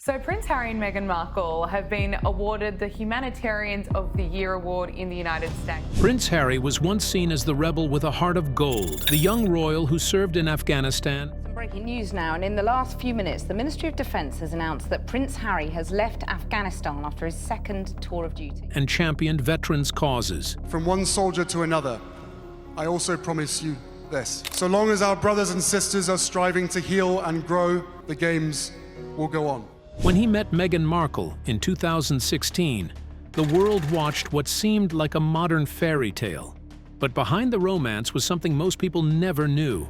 So Prince Harry and Meghan Markle have been awarded the Humanitarians of the Year award in the United States. Prince Harry was once seen as the rebel with a heart of gold, the young royal who served in Afghanistan. Some breaking news now, and in the last few minutes, the Ministry of Defence has announced that Prince Harry has left Afghanistan after his second tour of duty. And championed veterans' causes. From one soldier to another, I also promise you this. So long as our brothers and sisters are striving to heal and grow, the games will go on. When he met Meghan Markle in 2016, the world watched what seemed like a modern fairy tale. But behind the romance was something most people never knew: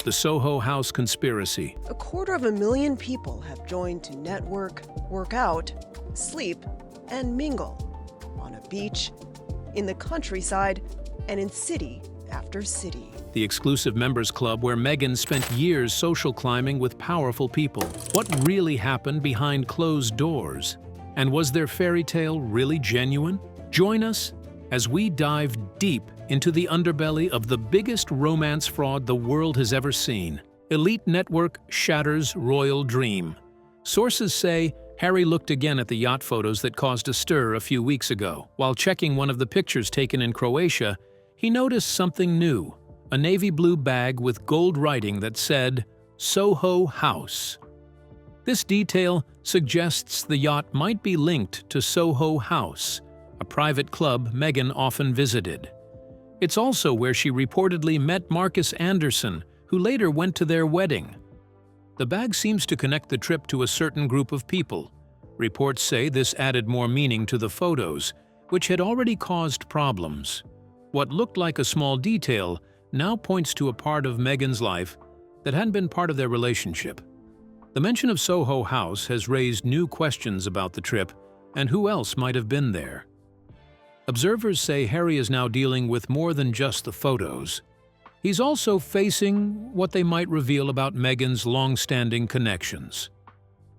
the Soho House conspiracy. 250,000 people have joined to network, work out, sleep, and mingle on a beach, in the countryside, and in city after city. The exclusive members club where Meghan spent years social climbing with powerful people. What really happened behind closed doors? And was their fairy tale really genuine? Join us as we dive deep into the underbelly of the biggest romance fraud the world has ever seen. Elite network shatters royal dream. Sources say Harry looked again at the yacht photos that caused a stir a few weeks ago. While checking one of the pictures taken in Croatia, he noticed something new: a navy blue bag with gold writing that said, Soho House. This detail suggests the yacht might be linked to Soho House, a private club Meghan often visited. It's also where she reportedly met Marcus Anderson, who later went to their wedding. The bag seems to connect the trip to a certain group of people. Reports say this added more meaning to the photos, which had already caused problems. What looked like a small detail now points to a part of Meghan's life that hadn't been part of their relationship. The mention of Soho House has raised new questions about the trip and who else might have been there. Observers say Harry is now dealing with more than just the photos. He's also facing what they might reveal about Meghan's long-standing connections.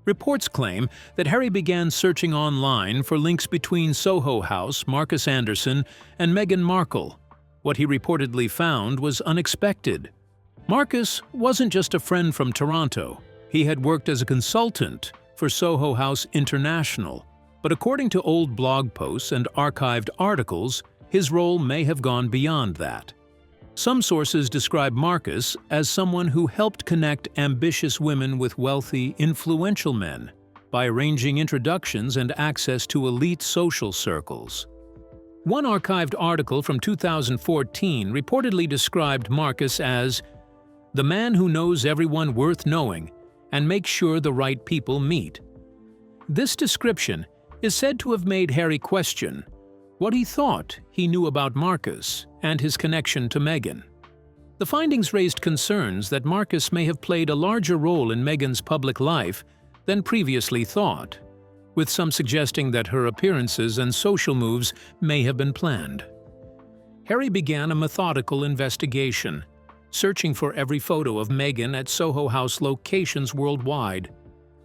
Reports claim that Harry began searching online for links between Soho House, Marcus Anderson, and Meghan Markle. What he reportedly found was unexpected. Marcus wasn't just a friend from Toronto. He had worked as a consultant for Soho House International. But according to old blog posts and archived articles, his role may have gone beyond that. Some sources describe Marcus as someone who helped connect ambitious women with wealthy, influential men by arranging introductions and access to elite social circles. One archived article from 2014 reportedly described Marcus as the man who knows everyone worth knowing and makes sure the right people meet. This description is said to have made Harry question what he thought he knew about Marcus and his connection to Meghan. The findings raised concerns that Marcus may have played a larger role in Meghan's public life than previously thought, with some suggesting that her appearances and social moves may have been planned. Harry began a methodical investigation, searching for every photo of Meghan at Soho House locations worldwide,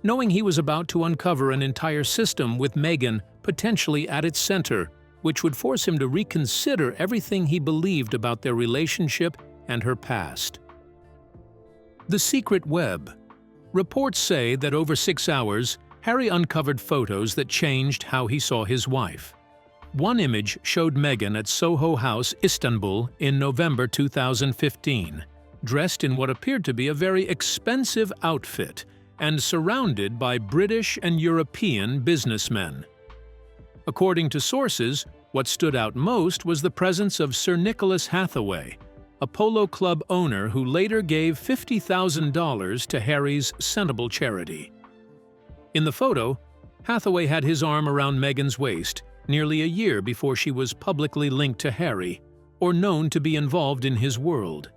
knowing he was about to uncover an entire system with Meghan potentially at its center, which would force him to reconsider everything he believed about their relationship and her past. The secret web. Reports say that over 6 hours, Harry uncovered photos that changed how he saw his wife. One image showed Meghan at Soho House, Istanbul, in November 2015, dressed in what appeared to be a very expensive outfit and surrounded by British and European businessmen. According to sources, what stood out most was the presence of Sir Nicholas Hathaway, a polo club owner who later gave $50,000 to Harry's Sensible charity. In the photo, Hathaway had his arm around Meghan's waist nearly a year before she was publicly linked to Harry, or known to be involved in his world.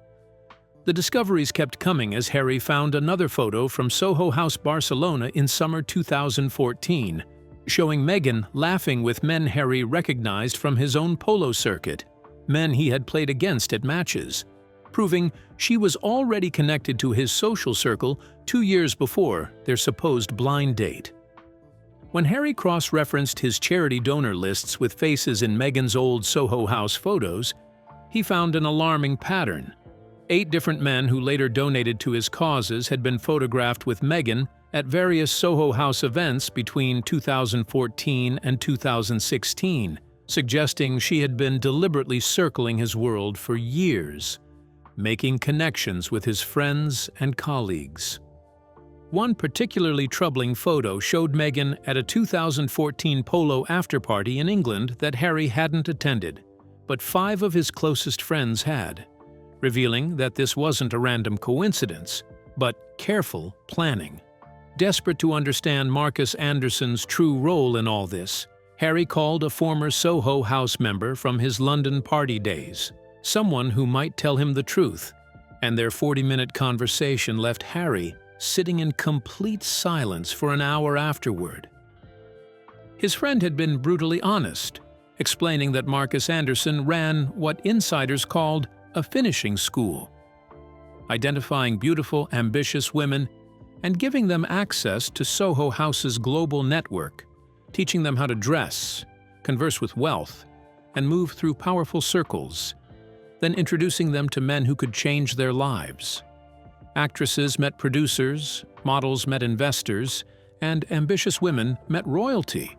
The discoveries kept coming as Harry found another photo from Soho House, Barcelona in summer 2014, showing Meghan laughing with men Harry recognized from his own polo circuit, men he had played against at matches, proving she was already connected to his social circle 2 years before their supposed blind date. When Harry cross-referenced his charity donor lists with faces in Meghan's old Soho House photos, he found an alarming pattern. 8 different men who later donated to his causes had been photographed with Meghan at various Soho House events between 2014 and 2016, suggesting she had been deliberately circling his world for years, making connections with his friends and colleagues. One particularly troubling photo showed Meghan at a 2014 polo after-party in England that Harry hadn't attended, but 5 of his closest friends had, revealing that this wasn't a random coincidence, but careful planning. Desperate to understand Marcus Anderson's true role in all this, Harry called a former Soho House member from his London party days, someone who might tell him the truth, and their 40-minute conversation left Harry sitting in complete silence for an hour afterward. His friend had been brutally honest, explaining that Marcus Anderson ran what insiders called a finishing school, identifying beautiful, ambitious women and giving them access to Soho House's global network, teaching them how to dress, converse with wealth, and move through powerful circles, then introducing them to men who could change their lives. Actresses met producers, models met investors, and ambitious women met royalty,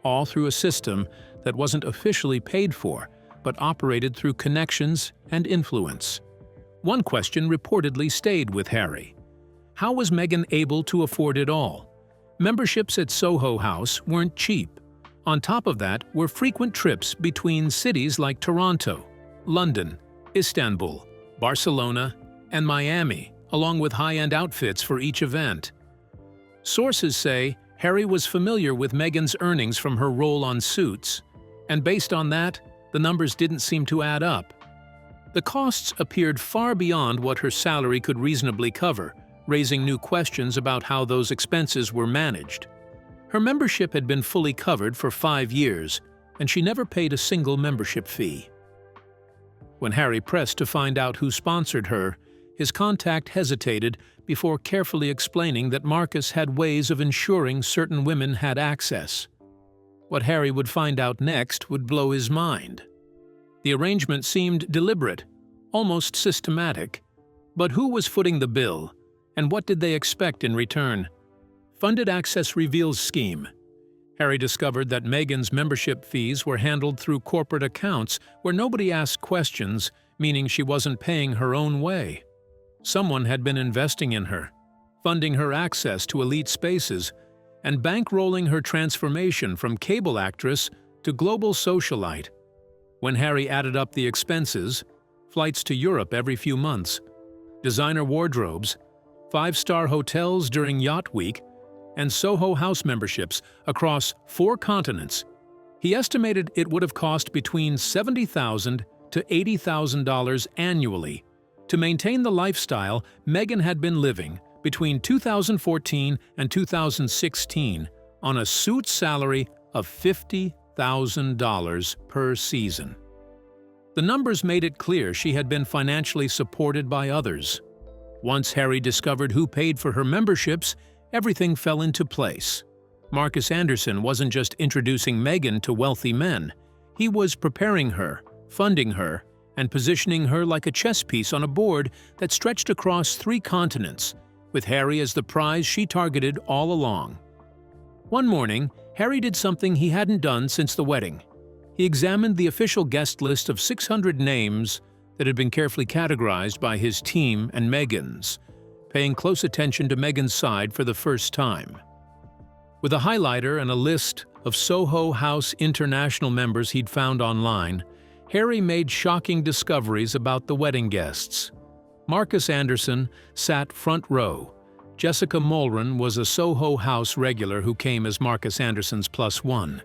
all through a system that wasn't officially paid for, but operated through connections and influence. One question reportedly stayed with Harry. How was Meghan able to afford it all? Memberships at Soho House weren't cheap. On top of that were frequent trips between cities like Toronto, London, Istanbul, Barcelona, and Miami, along with high-end outfits for each event. Sources say Harry was familiar with Meghan's earnings from her role on Suits, and based on that, the numbers didn't seem to add up. The costs appeared far beyond what her salary could reasonably cover, raising new questions about how those expenses were managed. Her membership had been fully covered for 5 years, and she never paid a single membership fee. When Harry pressed to find out who sponsored her, his contact hesitated before carefully explaining that Marcus had ways of ensuring certain women had access. What Harry would find out next would blow his mind. The arrangement seemed deliberate, almost systematic. But who was footing the bill, and what did they expect in return? Funded Access Reveals scheme. Harry discovered that Meghan's membership fees were handled through corporate accounts where nobody asked questions, meaning she wasn't paying her own way. Someone had been investing in her, funding her access to elite spaces, and bankrolling her transformation from cable actress to global socialite. When Harry added up the expenses, flights to Europe every few months, designer wardrobes, 5-star hotels during Yacht Week, and Soho House memberships across 4 continents, he estimated it would have cost between $70,000 to $80,000 annually to maintain the lifestyle Meghan had been living between 2014 and 2016 on a Suits salary of $50,000 per season. The numbers made it clear she had been financially supported by others. Once Harry discovered who paid for her memberships, everything fell into place. Marcus Anderson wasn't just introducing Meghan to wealthy men. He was preparing her, funding her, and positioning her like a chess piece on a board that stretched across 3 continents, with Harry as the prize she targeted all along. One morning, Harry did something he hadn't done since the wedding. He examined the official guest list of 600 names that had been carefully categorized by his team and Meghan's, paying close attention to Meghan's side for the first time. With a highlighter and a list of Soho House international members he'd found online, Harry made shocking discoveries about the wedding guests. Marcus Anderson sat front row. Jessica Mulron was a Soho House regular who came as Marcus Anderson's +1.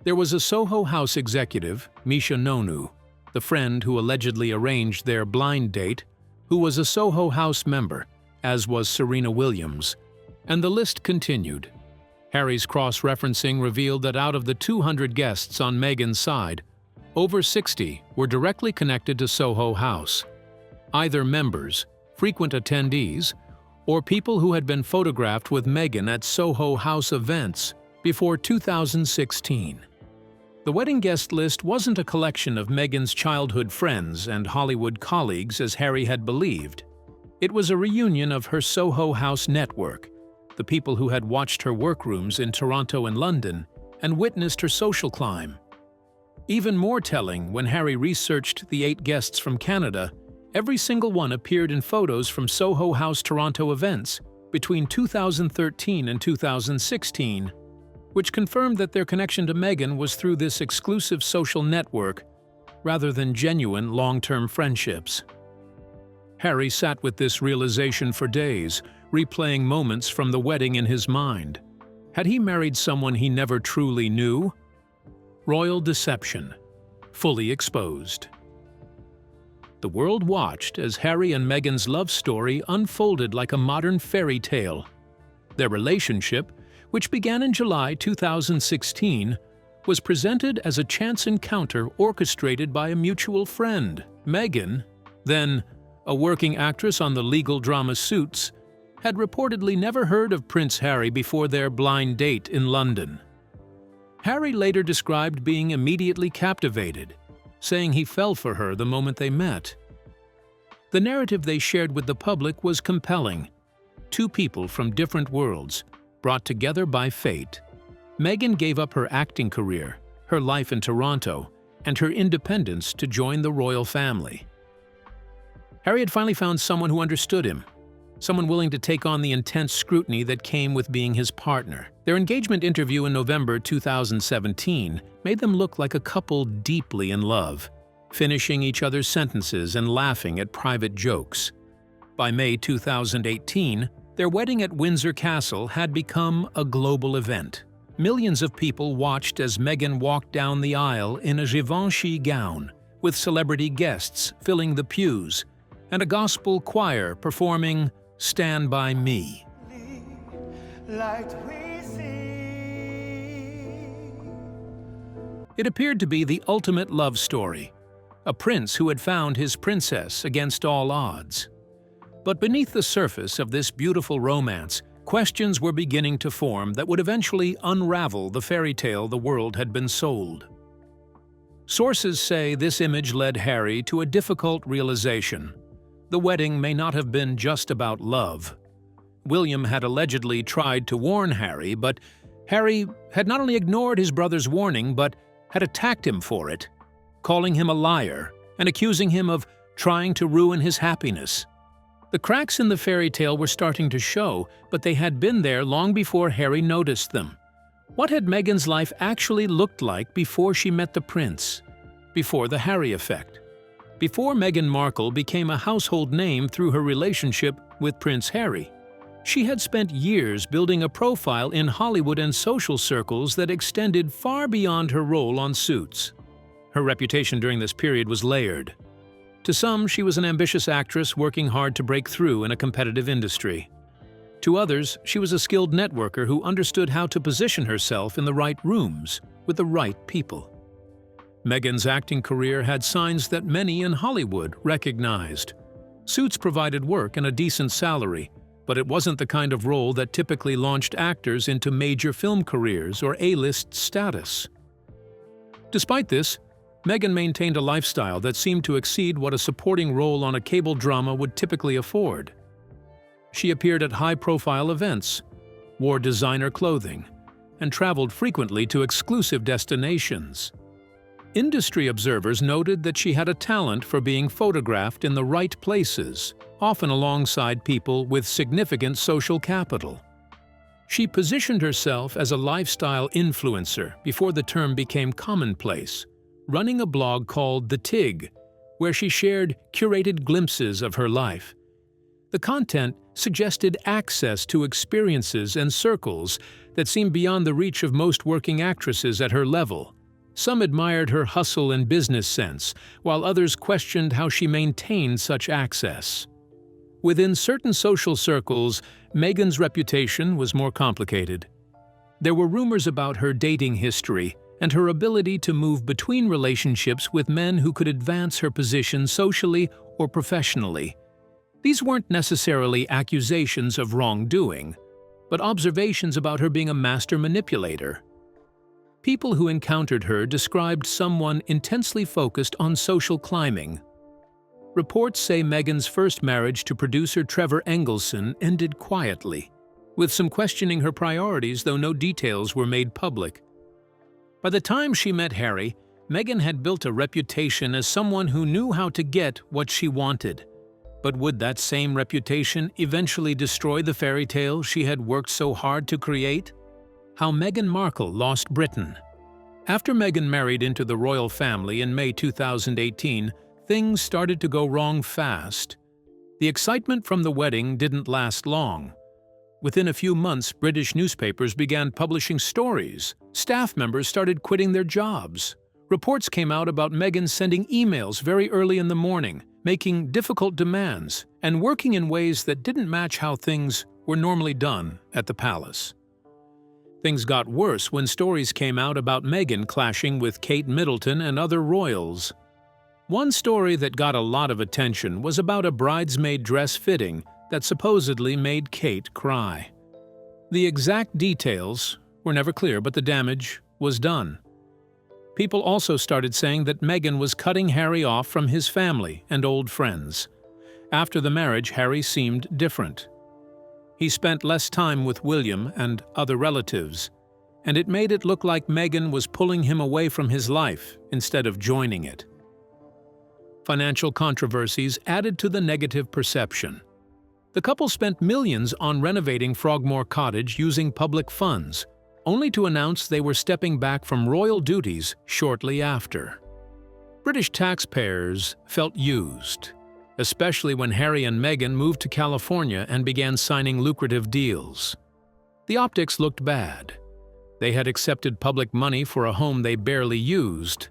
There was a Soho House executive, Misha Nonu, the friend who allegedly arranged their blind date, who was a Soho House member, as was Serena Williams, and the list continued. Harry's cross-referencing revealed that out of the 200 guests on Meghan's side, over 60 were directly connected to Soho House, either members, frequent attendees, or people who had been photographed with Meghan at Soho House events before 2016. The wedding guest list wasn't a collection of Meghan's childhood friends and Hollywood colleagues as Harry had believed. It was a reunion of her Soho House network, the people who had watched her workrooms in Toronto and London and witnessed her social climb. Even more telling, when Harry researched the 8 guests from Canada, every single one appeared in photos from Soho House Toronto events between 2013 and 2016, which confirmed that their connection to Meghan was through this exclusive social network rather than genuine long-term friendships. Harry sat with this realization for days, replaying moments from the wedding in his mind. Had he married someone he never truly knew? Royal deception, fully exposed. The world watched as Harry and Meghan's love story unfolded like a modern fairy tale. Their relationship, which began in July 2016, was presented as a chance encounter orchestrated by a mutual friend. Meghan, then a working actress on the legal drama Suits, had reportedly never heard of Prince Harry before their blind date in London. Harry later described being immediately captivated, saying he fell for her the moment they met. The narrative they shared with the public was compelling. 2 people from different worlds, brought together by fate. Meghan gave up her acting career, her life in Toronto, and her independence to join the royal family. Harry had finally found someone who understood him, someone willing to take on the intense scrutiny that came with being his partner. Their engagement interview in November 2017 made them look like a couple deeply in love, finishing each other's sentences and laughing at private jokes. By May 2018, their wedding at Windsor Castle had become a global event. Millions of people watched as Meghan walked down the aisle in a Givenchy gown, with celebrity guests filling the pews, and a gospel choir performing "Stand By Me." It appeared to be the ultimate love story, a prince who had found his princess against all odds. But beneath the surface of this beautiful romance, questions were beginning to form that would eventually unravel the fairy tale the world had been sold. Sources say this image led Harry to a difficult realization. The wedding may not have been just about love. William had allegedly tried to warn Harry, but Harry had not only ignored his brother's warning, but had attacked him for it, calling him a liar and accusing him of trying to ruin his happiness. The cracks in the fairy tale were starting to show, but they had been there long before Harry noticed them. What had Meghan's life actually looked like before she met the prince? Before the Harry effect? Before Meghan Markle became a household name through her relationship with Prince Harry? She had spent years building a profile in Hollywood and social circles that extended far beyond her role on Suits. Her reputation during this period was layered. To some, she was an ambitious actress working hard to break through in a competitive industry. To others, she was a skilled networker who understood how to position herself in the right rooms with the right people. Meghan's acting career had signs that many in Hollywood recognized. Suits provided work and a decent salary, but it wasn't the kind of role that typically launched actors into major film careers or A-list status. Despite this, Meghan maintained a lifestyle that seemed to exceed what a supporting role on a cable drama would typically afford. She appeared at high-profile events, wore designer clothing, and traveled frequently to exclusive destinations. Industry observers noted that she had a talent for being photographed in the right places, often alongside people with significant social capital. She positioned herself as a lifestyle influencer before the term became commonplace, running a blog called The Tig, where she shared curated glimpses of her life. The content suggested access to experiences and circles that seemed beyond the reach of most working actresses at her level. Some admired her hustle and business sense, while others questioned how she maintained such access. Within certain social circles, Meghan's reputation was more complicated. There were rumors about her dating history and her ability to move between relationships with men who could advance her position socially or professionally. These weren't necessarily accusations of wrongdoing, but observations about her being a master manipulator. People who encountered her described someone intensely focused on social climbing. Reports say Meghan's first marriage to producer Trevor Engelson ended quietly. with some questioning her priorities, though no details were made public. By the time she met Harry, Meghan had built a reputation as someone who knew how to get what she wanted. But would that same reputation eventually destroy the fairy tale she had worked so hard to create? How Meghan Markle lost Britain. After Meghan married into the royal family in May 2018, things started to go wrong fast. The excitement from the wedding didn't last long. Within a few months, British newspapers began publishing stories. Staff members started quitting their jobs. Reports came out about Meghan sending emails very early in the morning, making difficult demands, and working in ways that didn't match how things were normally done at the palace. Things got worse when stories came out about Meghan clashing with Kate Middleton and other royals. One story that got a lot of attention was about a bridesmaid dress fitting that supposedly made Kate cry. The exact details were never clear, but the damage was done. People also started saying that Meghan was cutting Harry off from his family and old friends. After the marriage, Harry seemed different. He spent less time with William and other relatives, and it made it look like Meghan was pulling him away from his life instead of joining it. Financial controversies added to the negative perception. The couple spent millions on renovating Frogmore Cottage using public funds, only to announce they were stepping back from royal duties shortly after. British taxpayers felt used, especially when Harry and Meghan moved to California and began signing lucrative deals. The optics looked bad. They had accepted public money for a home they barely used,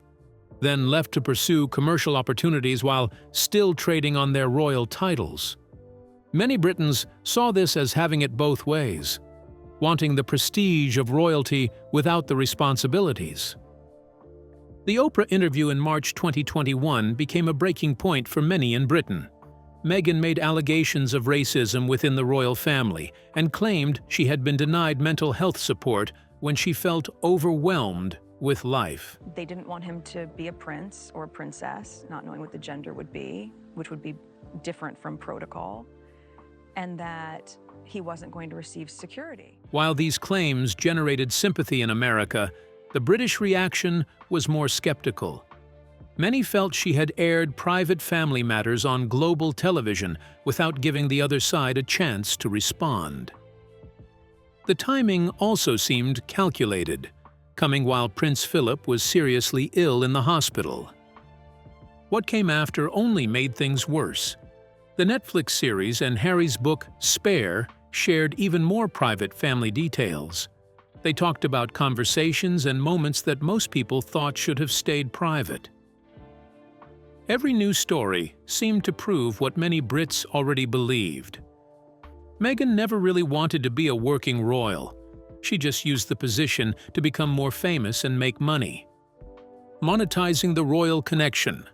then left to pursue commercial opportunities while still trading on their royal titles. Many Britons saw this as having it both ways, wanting the prestige of royalty without the responsibilities. The Oprah interview in March 2021 became a breaking point for many in Britain. Meghan made allegations of racism within the royal family and claimed she had been denied mental health support when she felt overwhelmed with life. They didn't want him to be a prince or a princess, not knowing what the gender would be, which would be different from protocol, and that he wasn't going to receive security. While these claims generated sympathy in America, the British reaction was more skeptical. Many felt she had aired private family matters on global television without giving the other side a chance to respond. The timing also seemed calculated, coming while Prince Philip was seriously ill in the hospital. What came after only made things worse. The Netflix series and Harry's book, Spare, shared even more private family details. They talked about conversations and moments that most people thought should have stayed private. Every new story seemed to prove what many Brits already believed. Meghan never really wanted to be a working royal. She just used the position to become more famous and make money. Monetizing the royal connection.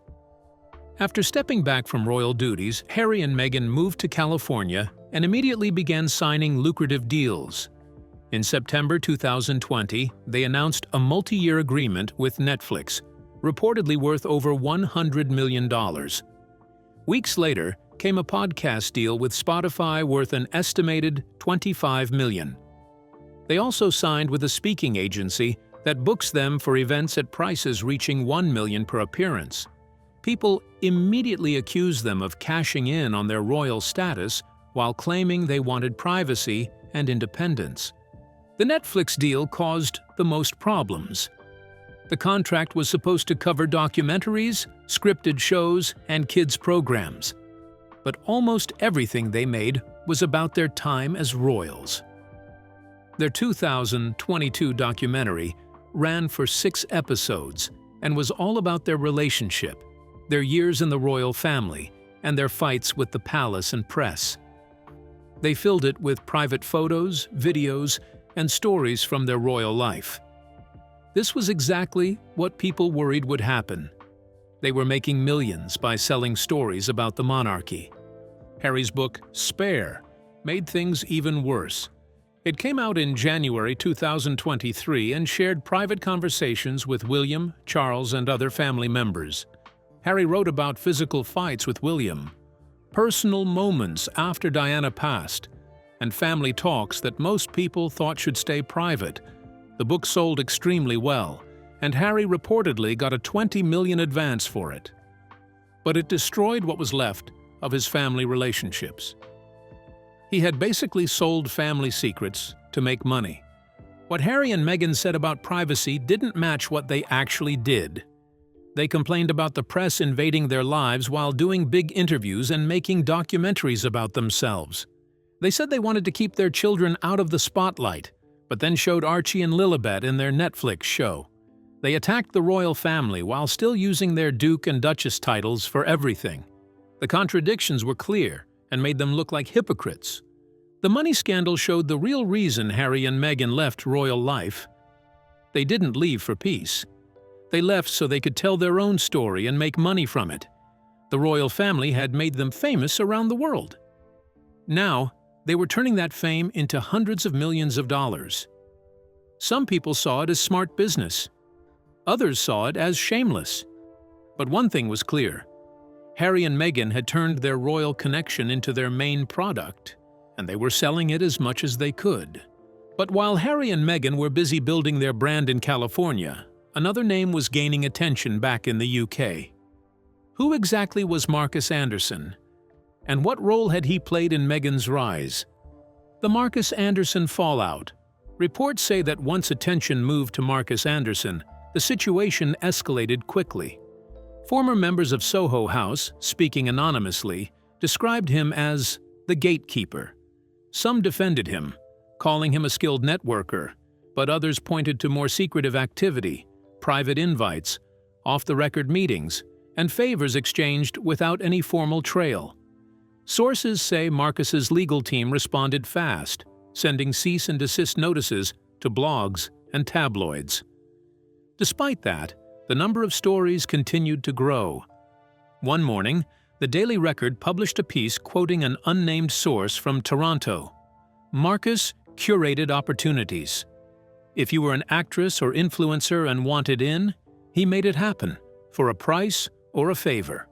After stepping back from royal duties, Harry and Meghan moved to California and immediately began signing lucrative deals. In September 2020, they announced a multi-year agreement with Netflix, reportedly worth over $100 million. Weeks later came a podcast deal with Spotify worth an estimated $25 million. They also signed with a speaking agency that books them for events at prices reaching $1 million per appearance. People immediately accused them of cashing in on their royal status while claiming they wanted privacy and independence. The Netflix deal caused the most problems. The contract was supposed to cover documentaries, scripted shows, and kids' programs. But almost everything they made was about their time as royals. Their 2022 documentary ran for 6 episodes and was all about their relationship, their years in the royal family, and their fights with the palace and press. They filled it with private photos, videos, and stories from their royal life. This was exactly what people worried would happen. They were making millions by selling stories about the monarchy. Harry's book, Spare, made things even worse. It came out in January 2023 and shared private conversations with William, Charles, and other family members. Harry wrote about physical fights with William, personal moments after Diana passed, and family talks that most people thought should stay private. The book sold extremely well, and Harry reportedly got a $20 million advance for it. But it destroyed what was left of his family relationships. He had basically sold family secrets to make money. What Harry and Meghan said about privacy didn't match what they actually did. They complained about the press invading their lives while doing big interviews and making documentaries about themselves. They said they wanted to keep their children out of the spotlight, but then showed Archie and Lilibet in their Netflix show. They attacked the royal family while still using their Duke and Duchess titles for everything. The contradictions were clear and made them look like hypocrites. The money scandal showed the real reason Harry and Meghan left royal life. They didn't leave for peace. They left so they could tell their own story and make money from it. The royal family had made them famous around the world. Now, they were turning that fame into hundreds of millions of dollars. Some people saw it as smart business. Others saw it as shameless. But one thing was clear. Harry and Meghan had turned their royal connection into their main product, and they were selling it as much as they could. But while Harry and Meghan were busy building their brand in California, another name was gaining attention back in the UK. Who exactly was Marcus Anderson? And what role had he played in Meghan's rise? The Marcus Anderson fallout. Reports say that once attention moved to Marcus Anderson, the situation escalated quickly. Former members of Soho House, speaking anonymously, described him as the Gatekeeper. Some defended him, calling him a skilled networker, but others pointed to more secretive activity, private invites, off-the-record meetings, and favors exchanged without any formal trail. Sources say Marcus's legal team responded fast, sending cease and desist notices to blogs and tabloids. Despite that, the number of stories continued to grow. One morning, the Daily Record published a piece quoting an unnamed source from Toronto. Marcus curated opportunities. If you were an actress or influencer and wanted in, he made it happen, for a price or a favor.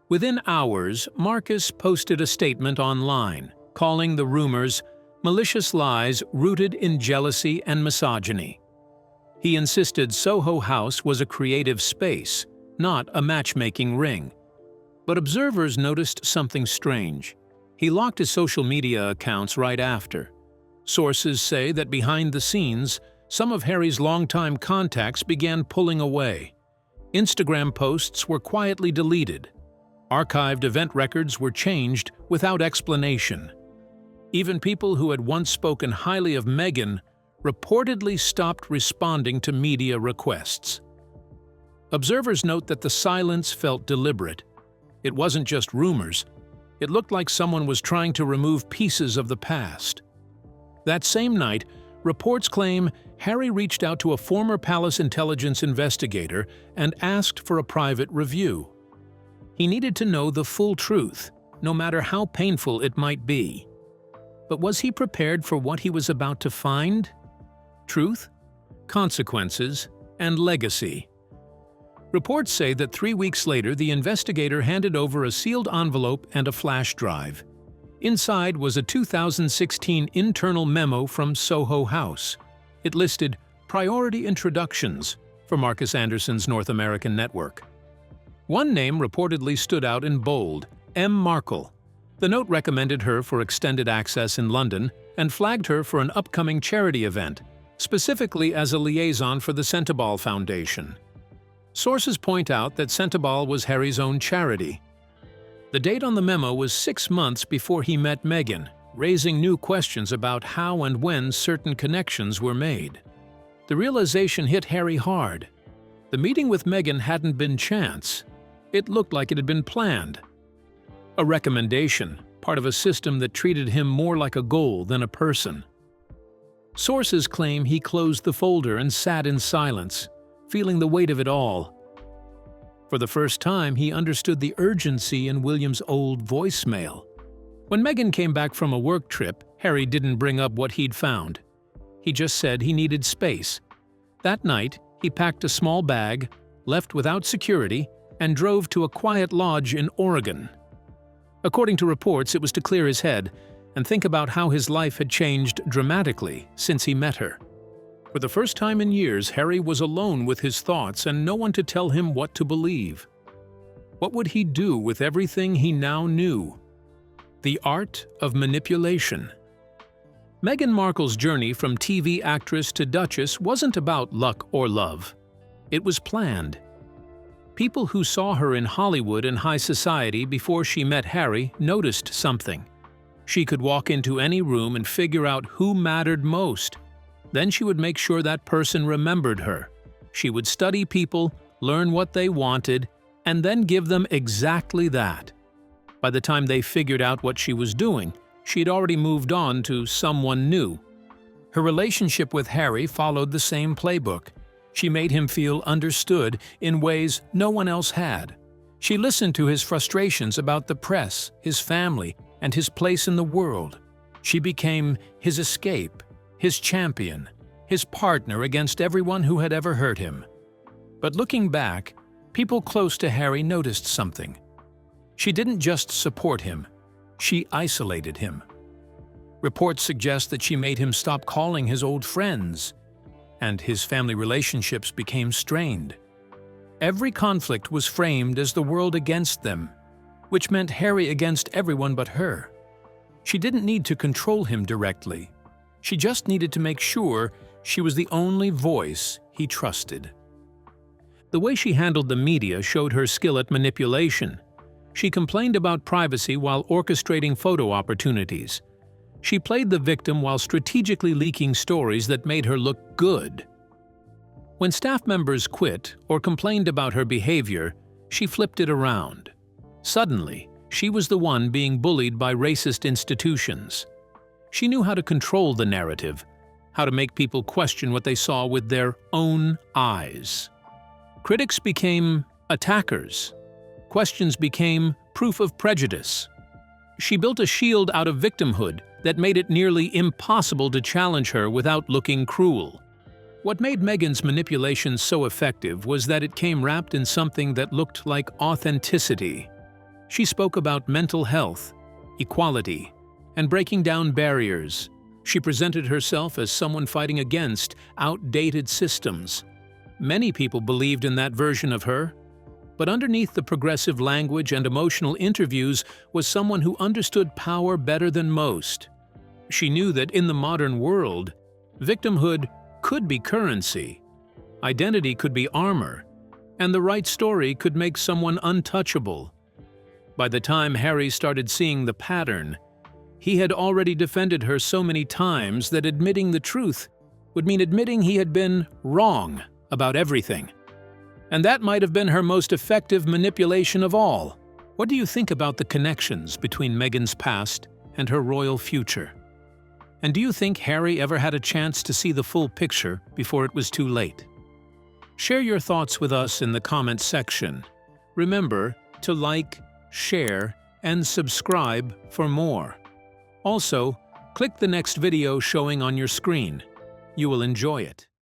Within hours, Marcus posted a statement online, calling the rumors malicious lies rooted in jealousy and misogyny. He insisted Soho House was a creative space, not a matchmaking ring. But observers noticed something strange. He locked his social media accounts right after. Sources say that behind the scenes, some of Harry's longtime contacts began pulling away. Instagram posts were quietly deleted. Archived event records were changed without explanation. Even people who had once spoken highly of Meghan reportedly stopped responding to media requests. Observers note that the silence felt deliberate. It wasn't just rumors. It looked like someone was trying to remove pieces of the past. That same night, reports claim Harry reached out to a former palace intelligence investigator and asked for a private review. He needed to know the full truth, no matter how painful it might be. But was he prepared for what he was about to find? Truth, consequences, and legacy. Reports say that 3 weeks later, the investigator handed over a sealed envelope and a flash drive. Inside was a 2016 internal memo from Soho House. It listed priority introductions for Marcus Anderson's North American network. One name reportedly stood out in bold, M. Markle. The note recommended her for extended access in London and flagged her for an upcoming charity event, specifically as a liaison for the Centiball Foundation. Sources point out that Centiball was Harry's own charity. The date on the memo was 6 months before he met Meghan, raising new questions about how and when certain connections were made. The realization hit Harry hard. The meeting with Meghan hadn't been chance. It looked like it had been planned. A recommendation, part of a system that treated him more like a goal than a person. Sources claim he closed the folder and sat in silence, feeling the weight of it all. For the first time, he understood the urgency in William's old voicemail. When Meghan came back from a work trip, Harry didn't bring up what he'd found. He just said he needed space. That night, he packed a small bag, left without security, and drove to a quiet lodge in Oregon. According to reports, it was to clear his head and think about how his life had changed dramatically since he met her. For the first time in years, Harry was alone with his thoughts and no one to tell him what to believe. What would he do with everything he now knew? The art of manipulation. Meghan Markle's journey from TV actress to Duchess wasn't about luck or love. It was planned. People who saw her in Hollywood and high society before she met Harry noticed something. She could walk into any room and figure out who mattered most. Then she would make sure that person remembered her. She would study people, learn what they wanted, and then give them exactly that. By the time they figured out what she was doing, she'd already moved on to someone new. Her relationship with Harry followed the same playbook. She made him feel understood in ways no one else had. She listened to his frustrations about the press, his family, and his place in the world. She became his escape, his champion, his partner against everyone who had ever hurt him. But looking back, people close to Harry noticed something. She didn't just support him, she isolated him. Reports suggest that she made him stop calling his old friends, and his family relationships became strained. Every conflict was framed as the world against them, which meant Harry against everyone but her. She didn't need to control him directly. She just needed to make sure she was the only voice he trusted. The way she handled the media showed her skill at manipulation. She complained about privacy while orchestrating photo opportunities. She played the victim while strategically leaking stories that made her look good. When staff members quit or complained about her behavior, she flipped it around. Suddenly, she was the one being bullied by racist institutions. She knew how to control the narrative, how to make people question what they saw with their own eyes. Critics became attackers. Questions became proof of prejudice. She built a shield out of victimhood that made it nearly impossible to challenge her without looking cruel. What made Meghan's manipulation so effective was that it came wrapped in something that looked like authenticity. She spoke about mental health, equality, and breaking down barriers. She presented herself as someone fighting against outdated systems. Many people believed in that version of her. But underneath the progressive language and emotional interviews was someone who understood power better than most. She knew that in the modern world, victimhood could be currency, identity could be armor, and the right story could make someone untouchable. By the time Harry started seeing the pattern, he had already defended her so many times that admitting the truth would mean admitting he had been wrong about everything. And that might have been her most effective manipulation of all. What do you think about the connections between Meghan's past and her royal future? And do you think Harry ever had a chance to see the full picture before it was too late? Share your thoughts with us in the comments section. Remember to like, share, and subscribe for more. Also, click the next video showing on your screen. You will enjoy it.